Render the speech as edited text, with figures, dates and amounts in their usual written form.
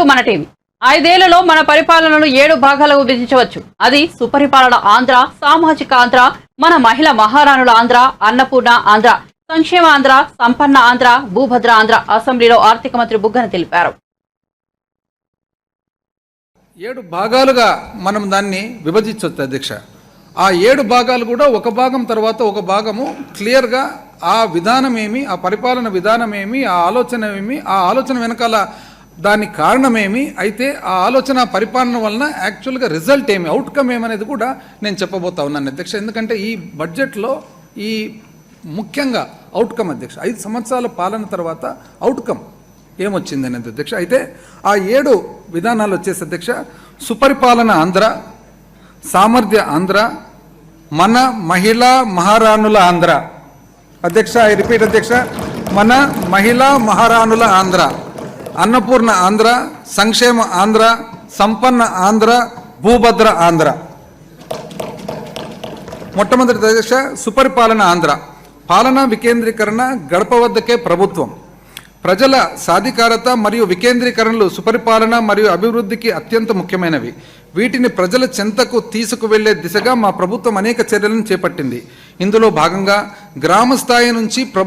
మన టీవీ 5 ఏళ్లలో మన పరిపాలనను 7 భాగాలుగా విభజించవచ్చు. అది సుపరిపాలన ఆంధ్ర, సామాజిక ఆంధ్ర, మన మహిళ మహారాణుల ఆంధ్ర, అన్నపూర్ణ ఆంధ్ర, సంక్షేమ ఆంధ్ర, సంపన్న ఆంధ్ర, భూభద్ర ఆంధ్ర. అసెంబ్లీలో ఆర్థిక మంత్రి బుగ్గన తెలిపారు. 7 భాగాలుగా మనం దాన్ని విభజించవచ్చు అధ్యక్ష. ఆ 7 భాగాలు కూడా ఒక భాగం తర్వాత ఒక భాగము క్లియర్గా ఆ విధానం ఏమి, ఆ పరిపాలన విధానం ఏమి, ఆ ఆలోచన ఏమి, ఆ ఆలోచన వెనకాల దానికి కారణమేమి, అయితే ఆ ఆలోచన పరిపాలన వలన యాక్చువల్గా రిజల్ట్ ఏమి, అవుట్కమ్ ఏమనేది కూడా నేను చెప్పబోతా ఉన్నాను అధ్యక్ష. ఎందుకంటే ఈ బడ్జెట్లో ఈ ముఖ్యంగా అవుట్కమ్ అధ్యక్ష, 5 సంవత్సరాల పాలన తర్వాత అవుట్కమ్ ఏమొచ్చింది అనేది అధ్యక్ష. అయితే ఆ 7 విధానాలు వచ్చేసి అధ్యక్ష, సుపరిపాలన ఆంధ్ర, సామర్థ్య ఆంధ్ర, మన మహిళా మహారాణుల ఆంధ్ర అధ్యక్ష. ఐ రిపీట్ అధ్యక్ష, మన మహిళా మహారాణుల ఆంధ్ర, అన్నపూర్ణ ఆంధ్ర, సంక్షేమ ఆంధ్ర, సంపన్న ఆంధ్ర, భూభద్ర ఆంధ్ర. మొట్టమొదటి అధ్యక్ష సుపరిపాలన ఆంధ్ర. పాలనా వికేంద్రీకరణ, గడప వద్దకే ప్రభుత్వం. ప్రజల సాధికారత మరియు వికేంద్రీకరణలు సుపరిపాలన మరియు అభివృద్ధికి అత్యంత ముఖ్యమైనవి. వీటిని ప్రజల చెంతకు తీసుకువెళ్లే దిశగా మా ప్రభుత్వం అనేక చర్యలను చేపట్టింది. ఇందులో భాగంగా గ్రామ స్థాయి నుంచి